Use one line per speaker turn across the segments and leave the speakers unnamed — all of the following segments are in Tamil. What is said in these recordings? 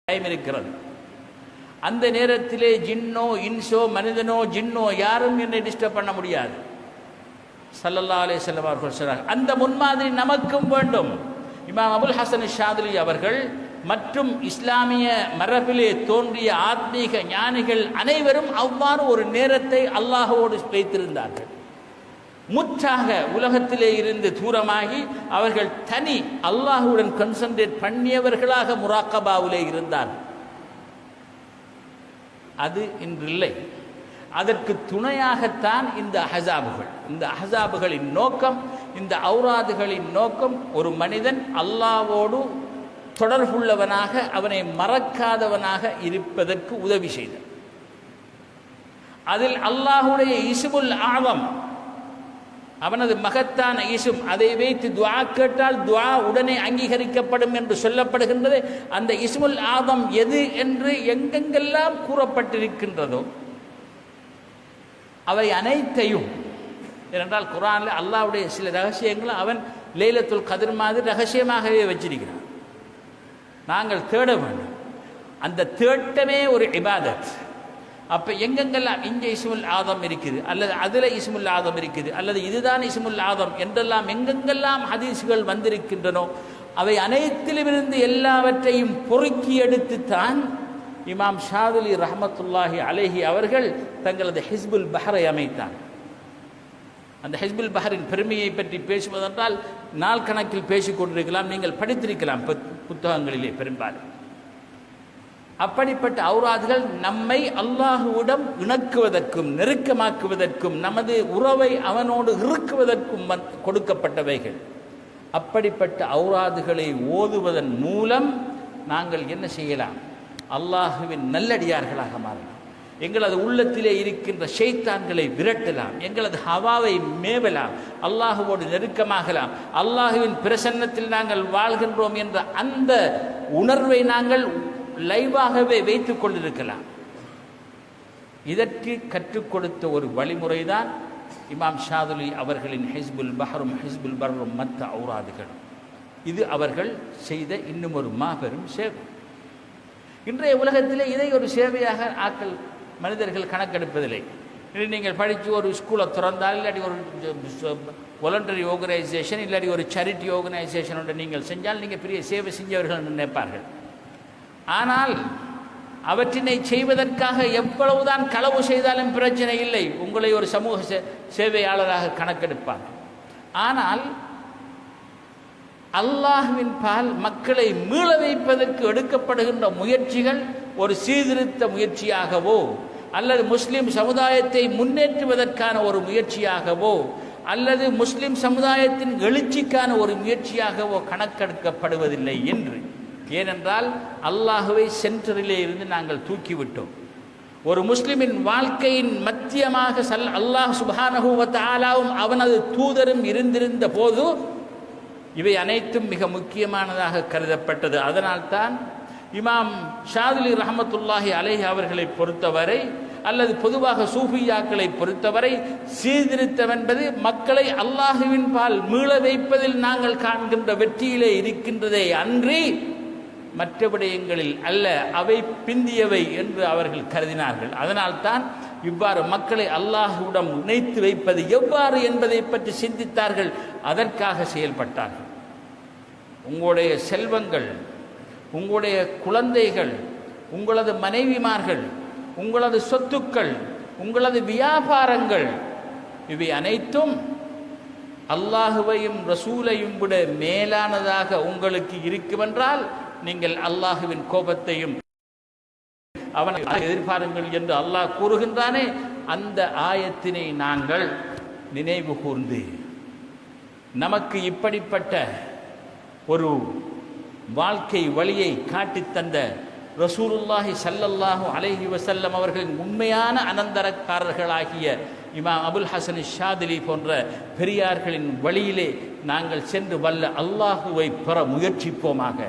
டைம் இருக்கிறது. அந்த நேரத்திலே ஜின்னோ இன்சோ மனிதனோ ஜின்னோ யாரும் என்னை டிஸ்டர்ப் பண்ண முடியாது. ஸல்லல்லாஹு அலைஹி வஸல்லம் அவர்கள் சொல்றாங்க, அந்த முன்மாதிரி நமக்கும் வேண்டும். இமாம் அபுல் ஹசன் ஷாதுலி அவர்கள் மற்றும் இஸ்லாமிய மரபிலே தோன்றிய ஆத்மீக ஞானிகள் அனைவரும் அவ்வாறு ஒரு நேரத்தை அல்லாஹ்வோடு வைத்திருந்தார்கள். முற்றாக உலகத்திலே இருந்து தூரமாகி அவர்கள் தனி அல்லாஹுடன் கான்சன்ட்ரேட் பண்ணியவர்களாக முராக்கபாவிலே இருந்தார்கள். அது இன்றில்லை. அதற்கு துணையாகத்தான் இந்த அஹஸாபுகள். இந்த அஹஸாபுகளின் நோக்கம், இந்த ஔராதுகளின் நோக்கம் ஒரு மனிதன் அல்லாஹ்வோடு தொடர்புள்ளவனாக, அவனை மறக்காதவனாக இருப்பதற்கு உதவி செய்தார். அதில் அல்லாஹுடைய இஸ்முல் ஆலம், அவனது மகத்தான இஸ்ம், அதை வைத்து துஆ கேட்டால் துஆ உடனே அங்கீகரிக்கப்படும் என்று சொல்லப்படுகின்றது. அந்த இஸ்முல் ஆதம் எது என்று எங்கெங்கெல்லாம் கூறப்பட்டிருக்கின்றதோ அவை அனைத்தையும், ஏனென்றால் குர்ஆனில் அல்லாஹ்வுடைய சில ரகசியங்களை அவன் லைலத்துல் கத்ர் மாதிரி ரகசியமாகவே வச்சிருக்கிறான். நாங்கள் தேட வேண்டும். அந்த தேட்டமே ஒரு இபாதத். அப்போ எங்கெங்கெல்லாம் இங்கே இஸ்முல் ஆதம் இருக்குது, அல்லது அதில் இஸ்முல் ஆதம் இருக்குது, அல்லது இதுதான் இஸ்முல் ஆதம் என்றெல்லாம் எங்கெங்கெல்லாம் ஹதீஸ்கள் வந்திருக்கின்றனோ அவை அனைத்திலுமிருந்து எல்லாவற்றையும் பொறுக்கி எடுத்துத்தான் இமாம் ஷாதுலி ரஹ்மத்துல்லாஹி அலைஹி அவர்கள் தங்களது ஹிஸ்புல் பஹரை அமைத்தார். அந்த ஹிஸ்புல் பஹரின் பெருமையை பற்றி பேசுவதென்றால் நாள் கணக்கில் பேசிக் கொண்டிருக்கலாம். நீங்கள் படித்திருக்கலாம் புத்தகங்களிலே பெரும்பாலும். அப்படிப்பட்ட ஔராதுகள் நம்மை அல்லாஹுவிடம் இணக்குவதற்கும் நெருக்கமாக்குவதற்கும் நமது உறவை அவனோடு இறுக்குவதற்கும் கொடுக்கப்பட்டவைகள். அப்படிப்பட்ட ஔராதுகளை ஓதுவதன் மூலம் நாங்கள் என்ன செய்யலாம்? அல்லாஹுவின் நல்லடியார்களாக மாறலாம். எங்களது உள்ளத்திலே இருக்கின்ற ஷைத்தான்களை விரட்டலாம். எங்களது ஹவாவை மேவலாம். அல்லாஹுவோடு நெருக்கமாகலாம். அல்லாஹுவின் பிரசன்னத்தில் நாங்கள் வாழ்கின்றோம் என்ற அந்த உணர்வை நாங்கள் லைவாகவே வைத்துக் கொண்டிருக்கலாம். இதற்கு கற்றுக் கொடுத்த ஒரு வழிமுறைதான் இமாம் ஷாதுலி அவர்களின் ஹிஸ்புல் பஹரும் ஹிஸ்புல் பர்ரும் மற்ற ஔராதுகள். இது அவர்கள் செய்த இன்னும் ஒரு மாபெரும் சேவை. இன்றைய உலகத்திலே இதை ஒரு சேவையாக ஆக்கள் மனிதர்கள் கணக்கெடுப்பதில்லை. நீங்கள் படித்து ஒரு ஸ்கூலை திறந்தால், இல்லாட்டி ஒரு வாலண்டரி ஆர்கனைசேஷன், இல்லாட்டி ஒரு சேரிட்டி ஆர்கனைசேஷனோட நீங்கள் செஞ்சால் நீங்கள் பெரிய சேவை செஞ்சவர்கள் நினைப்பார்கள். ஆனால் அவற்றினை செய்வதற்காக எவ்வளவுதான் களவு செய்தாலும் பிரச்சனை இல்லை, உங்களை ஒரு சமூக சேவையாளராக கணக்கெடுப்பார். ஆனால் அல்லாஹ்வின் பால் மக்களை மீள வைப்பதற்கு எடுக்கப்படுகின்ற முயற்சிகள் ஒரு சீர்திருத்த முயற்சியாகவோ அல்லது முஸ்லிம் சமுதாயத்தை முன்னேற்றுவதற்கான ஒரு முயற்சியாகவோ அல்லது முஸ்லிம் சமுதாயத்தின் எழுச்சிக்கான ஒரு முயற்சியாகவோ கணக்கெடுக்கப்படுவதில்லை என்று. ஏனென்றால் அல்லாஹுவை சென்டரிலே இருந்து நாங்கள் தூக்கிவிட்டோம். ஒரு முஸ்லிமின் வாழ்க்கையின் மத்தியமாக அல்லாஹ் சுப்ஹானஹு வ தஆலாவும் அவனது தூதரும் இருந்திருந்த போது இவை அனைத்தும் மிக முக்கியமானதாக கருதப்பட்டது. அதனால்தான் இமாம் ஷாதுலி ரஹ்மத்துல்லாஹி அலைஹி அவர்களை பொறுத்தவரை அல்லது பொதுவாக சூஃபியாக்களை பொறுத்தவரை சீர்திருத்தம் என்பது மக்களை அல்லாஹுவின் பால் மீள வைப்பதில் நாங்கள் காண்கின்ற வெற்றியிலே இருக்கின்றதே அன்றி மற்ற விடயங்களில் அல்ல, அவை பிந்தியவை என்று அவர்கள் கருதினார்கள். அதனால்தான் இவ்வாறு மக்களை அல்லாஹுவிடம் இணைத்து வைப்பது எவ்வாறு என்பதை பற்றி சிந்தித்தார்கள். அதற்காக செயல்பட்டார்கள். உங்களுடைய செல்வங்கள், உங்களுடைய குழந்தைகள், உங்களது மனைவிமார்கள், உங்களது சொத்துக்கள், உங்களது வியாபாரங்கள், இவை அனைத்தும் அல்லாஹுவையும் ரசூலையும் விட மேலானதாக உங்களுக்கு இருக்குமென்றால் நீங்கள் அல்லாஹுவின் கோபத்தையும் அவனை எதிர்பாருங்கள் என்று அல்லாஹ் கூறுகின்றானே, அந்த ஆயத்தினை நாங்கள் நினைவு கூர்ந்து நமக்கு இப்படிப்பட்ட ஒரு வாழ்க்கை வழியை காட்டித்தந்த ரசூலுல்லாஹி ஸல்லல்லாஹு அலைஹி வஸல்லம் அவர்களின் உண்மையான அனந்தரக்காரர்களாகிய இமாம் அபுல் ஹசன் ஷாதிலி போன்ற பெரியார்களின் வழியிலே நாங்கள் சென்று வல்ல அல்லாஹுவை பெற முயற்சிப்போமாக.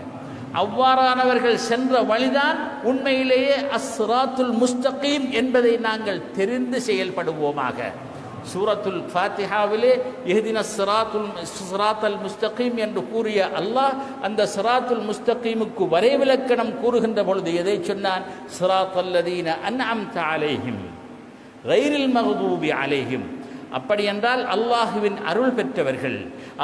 அவ்வாறானவர்கள் சென்ற வழிதான் உண்மையிலேயே அஸ்ஸிராத்துல் முஸ்தகீம் என்பதை நாங்கள் தெரிந்து செயல்படுவோமாக. சூரத்துல் ஃபாத்திஹாவிலே இஹ்தினஸ் ஸிராத்தல் முஸ்தகீம் என்று கூறிய அல்லாஹ் அந்த ஸிராத்துல் முஸ்தகீமுக்கு வரைவிலக்கணம் கூறுகின்ற பொழுது எதை சொன்னான்? ஸிராத்தல்லதீன அன்அம்த அலைஹிம் கைரில் மக்தூபி அலைஹிம். அப்படி என்றால் அல்லாஹுவின் அருள் பெற்றவர்கள்,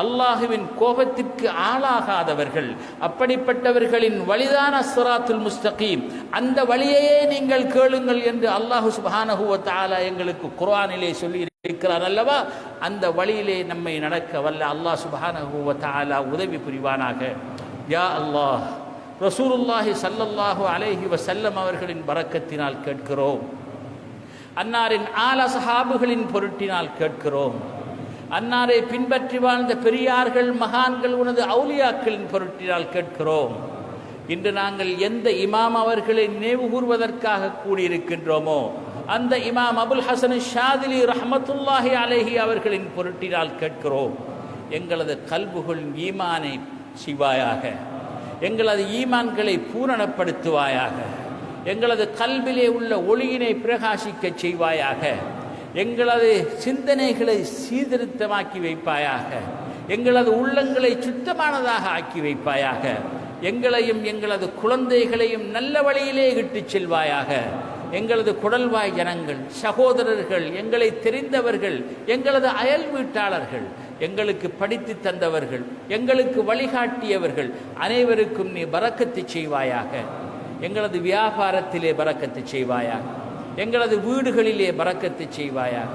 அல்லாஹுவின் கோபத்திற்கு ஆளாகாதவர்கள், அப்படிப்பட்டவர்களின் வழிதான ஸிராத்துல் முஸ்தகீம். அந்த வழியையே நீங்கள் கேளுங்கள் என்று அல்லாஹு சுப்ஹானஹு வ தஆலா எங்களுக்கு குர்ஆனிலே சொல்லி இருக்கிறார் அல்லவா? அந்த வழியிலே நம்மை நடக்க வல்ல அல்லாஹ் சுப்ஹானஹு வ தஆலா உதவி புரிவானாக. யா அல்லாஹ், ரசூலுல்லாஹி ஸல்லல்லாஹு அலைஹி வஸல்லம் அவர்களின் பரக்கத்தினால் கேட்கிறோம். அன்னாரின் ஆல சஹாபுகளின் பொருட்டினால் கேட்கிறோம். அன்னாரை பின்பற்றி வாழ்ந்த பெரியார்கள், மகான்கள், உனது அவுலியாக்களின் பொருட்டினால் கேட்கிறோம். இன்று நாங்கள் எந்த இமாம் அவர்களை நினைவு கூறுவதற்காக கூடியிருக்கின்றோமோ அந்த இமாம் அபுல் ஹசன் ஷாதிலி ரஹ்மத்துல்லாஹி அலைஹி அவர்களின் பொருட்டினால் கேட்கிறோம். எங்களது கல்புகளின் ஈமானை செய்வாயாக, எங்களது ஈமான்களை பூரணப்படுத்துவாயாக, எங்களது கல்விலே உள்ள ஒளியினை பிரகாசிக்க செய்வாயாக, எங்களது சிந்தனைகளை சீர்திருத்தமாக்கி வைப்பாயாக, எங்களது உள்ளங்களை சுத்தமானதாக ஆக்கி வைப்பாயாக, எங்களையும் எங்களது குழந்தைகளையும் நல்ல வழியிலே இட்டுச் செல்வாயாக. எங்களது குடல்வாய் ஜனங்கள், சகோதரர்கள், எங்களை தெரிந்தவர்கள், எங்களது அயல் வீட்டாளர்கள், எங்களுக்கு படித்து தந்தவர்கள், எங்களுக்கு வழிகாட்டியவர்கள் அனைவருக்கும் நீ பரக்கத்து செய்வாயாக. எங்களது வியாபாரத்திலே பரக்கத்து செய்வாயாக, எங்களது வீடுகளிலே பரக்கத்து செய்வாயாக,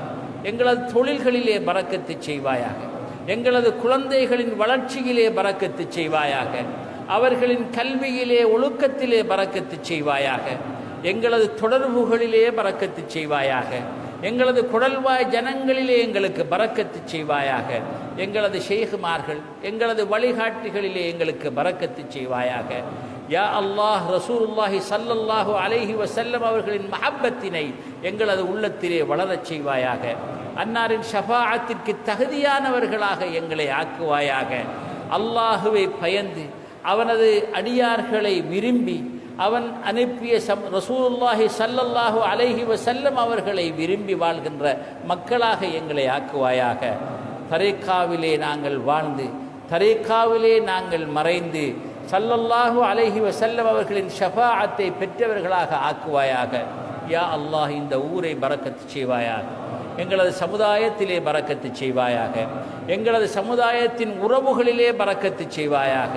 எங்களது தொழில்களிலே பரக்கத்து செய்வாயாக, எங்களது குழந்தைகளின் வளர்ச்சியிலே பரக்கத்து செய்வாயாக, அவர்களின் கல்வியிலே ஒழுக்கத்திலே பரக்கத்து செய்வாயாக, எங்களது தொடர்புகளிலே பரக்கத்து செய்வாயாக, எங்களது குடல்வாய் ஜனங்களிலே எங்களுக்கு பரக்கத்து செய்வாயாக, எங்களது ஷேகுமார்கள், எங்களது வழிகாட்டிகளிலே எங்களுக்கு பரக்கத்து செய்வாயாக. யா அல்லாஹ், ரசூலுல்லாஹி ஸல்லல்லாஹு அலைஹி வஸல்லம் அவர்களின் மஹப்பத்தினை எங்களது உள்ளத்திலே வளரச் செய்வாயாக. அன்னாரின் ஷஃபாஅத்திற்கு தகுதியானவர்களாக எங்களை ஆக்குவாயாக. அல்லாஹுவை பயந்து அவனது அடியார்களை விரும்பி அவன் அனுப்பிய ரசூலுல்லாஹி ஸல்லல்லாஹு அலைஹி வஸல்லம் அவர்களை விரும்பி வாழ்கின்ற மக்களாக எங்களை ஆக்குவாயாக. தரீக்காவிலே நாங்கள் வாழ்ந்து தரீக்காவிலே நாங்கள் மறைந்து ஸல்லல்லாஹு அலைஹி வஸல்லம் அவர்களின் ஷஃபாஅத்தை பெற்றவர்களாக ஆக்குவாயாக. யா அல்லாஹ், இந்த ஊரை பரக்கத்து செய்வாயாக, எங்களது சமுதாயத்திலே பரக்கத்து செய்வாயாக, எங்களது சமுதாயத்தின் உறவுகளிலே பரக்கத்து செய்வாயாக.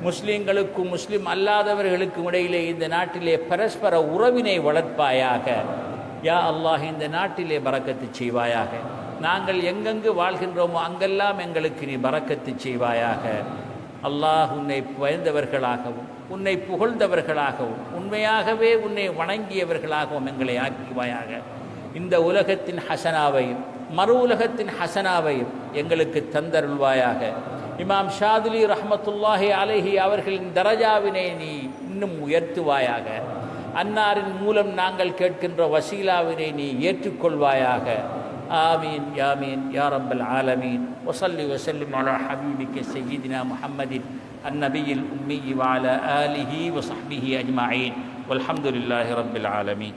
முஸ்லீம்களுக்கும் முஸ்லீம் அல்லாதவர்களுக்கும் இடையிலே இந்த நாட்டிலே பரஸ்பர உறவினை வளர்ப்பாயாக. யா அல்லாஹ், இந்த நாட்டிலே பரக்கத்து செய்வாயாக. நாங்கள் எங்கெங்கு வாழ்கின்றோமோ அங்கெல்லாம் எங்களுக்கு நீ பரக்கத்து செய்வாயாக. அல்லாஹ், உன்னை பயந்தவர்களாகவும் உன்னை புகழ்ந்தவர்களாகவும் உண்மையாகவே உன்னை வணங்கியவர்களாகவும் எங்களை ஆக்குவாயாக. இந்த உலகத்தின் ஹசனாவையும் மறு உலகத்தின் ஹசனாவையும் எங்களுக்கு தந்தருள்வாயாக. இமாம் ஷாதிலி ரஹ்மத்துல்லாஹி அலைஹி அவர்களின் தரஜாவினை நீ இன்னும் உயர்த்துவாயாக. அன்னாரின் மூலம் நாங்கள் கேட்கின்ற வசீலாவினை நீ ஏற்றுக்கொள்வாயாக. آمين يا آمين يا رب العالمين. وصل وسلم على حبيبك سيدنا محمد النبي الأمي وعلى آله وصحبه أجمعين والحمد لله رب العالمين.